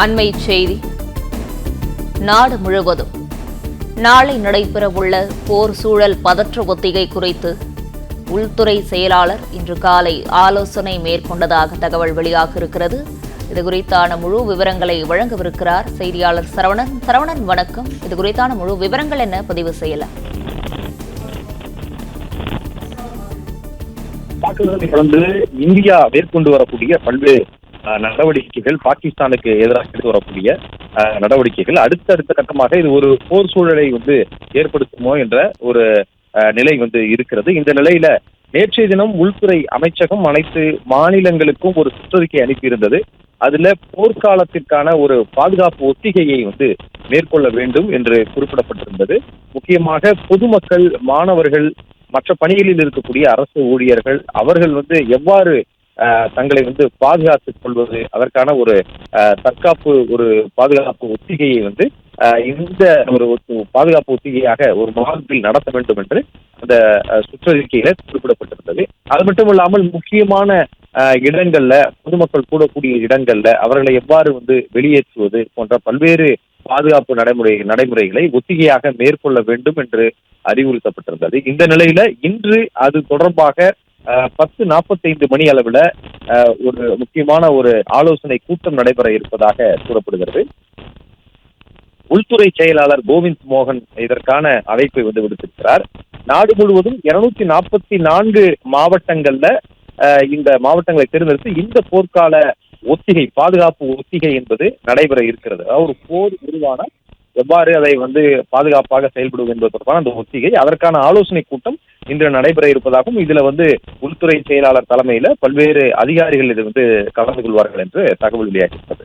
அண்மை செய்தி. நாடு முழுவதும் நாளை நடைபெறவுள்ள போர் சூழல் பதற்ற ஒத்திகை குறித்து உள்துறை செயலாளர் இன்று காலை ஆலோசனை மேற்கொண்டதாக தகவல் வெளியாக இருக்கிறது. இதுகுறித்தான முழு விவரங்களை வழங்கவிருக்கிறார் செய்தியாளர் சரவணன். சரவணன், வணக்கம். இதுகுறித்தான முழு விவரங்கள் என்ன, பதிவு செய்யலாம்? தாக்குதலை தொடர்ந்து இந்தியா மேற்கொண்டு வரக்கூடிய பல்வேறு நடவடிக்கைகள், பாகிஸ்தானுக்கு எதிராக எடுத்து வரக்கூடிய நடவடிக்கைகள் அடுத்த கட்டமாக இது ஒரு போர் சூழலை ஏற்படுத்துமோ என்ற ஒரு நிலை இருக்கிறது. இந்த நிலையில நேற்றைய தினம் உள்துறை அமைச்சகம் அனைத்து மாநிலங்களுக்கும் ஒரு சுற்றறிக்கை அனுப்பியிருந்தது. அதுல போர்க்காலத்திற்கான ஒரு பாதுகாப்பு ஒத்திகையை மேற்கொள்ள வேண்டும் என்று குறிப்பிடப்பட்டிருந்தது. முக்கியமாக பொதுமக்கள், மாணவர்கள், மற்ற பணிகளில் இருக்கக்கூடிய அரசு ஊழியர்கள் அவர்கள் எவ்வாறு தங்களை பாதுகாத்துக் கொள்வது, அதற்கான ஒரு தற்காப்பு ஒரு பாதுகாப்பு ஒத்திகையை இந்த ஒரு பாதுகாப்பு ஒத்திகையாக ஒரு மாதத்தில் நடத்த வேண்டும் என்று அந்த சுற்றறிக்கையில குறிப்பிடப்பட்டிருந்தது. அது மட்டும் இல்லாமல் முக்கியமான இடங்கள்ல, பொதுமக்கள் கூடக்கூடிய இடங்கள்ல அவர்களை எவ்வாறு வெளியேற்றுவது போன்ற பல்வேறு பாதுகாப்பு நடைமுறைகளை ஒத்திகையாக மேற்கொள்ள வேண்டும் என்று அறிவுறுத்தப்பட்டிருந்தது. இந்த நிலையில இன்று அது தொடர்பாக 10:45 மணி அளவில் ஒரு முக்கியமான ஒரு ஆலோசனை கூட்டம் நடைபெற இருப்பதாக கூறப்படுகிறது. உள்துறை செயலாளர் கோவிந்த் மோகன் இதற்கான அழைப்பை விடுத்திருக்கிறார். நாடு முழுவதும் 244 மாவட்டங்கள்ல இந்த மாவட்டங்களை தேர்ந்தெடுத்து இந்த போர்க்கால ஒத்திகை, பாதுகாப்பு ஒத்திகை என்பது நடைபெற இருக்கிறது. ஒரு போர் உருவான எவ்வாறு அதை பாதுகாப்பாக செயல்படுவது என்பது தொடர்பான அந்த ஒத்திகை, அதற்கான ஆலோசனை கூட்டம் இன்று நடைபெற இருப்பதாகவும் இதுல உள்துறை செயலாளர் தலைமையில பல்வேறு அதிகாரிகள் இது கலந்து கொள்வார்கள் என்று தகவல் வெளியாகியிருக்கிறது.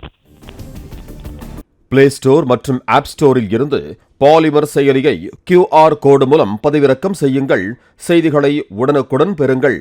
பிளே ஸ்டோர் மற்றும் ஆப் ஸ்டோரில் இருந்து பாலிமர் செயலியை QR கோடு மூலம் பதிவிறக்கம் செய்யுங்கள். செய்திகளை உடனுக்குடன் பெறுங்கள்.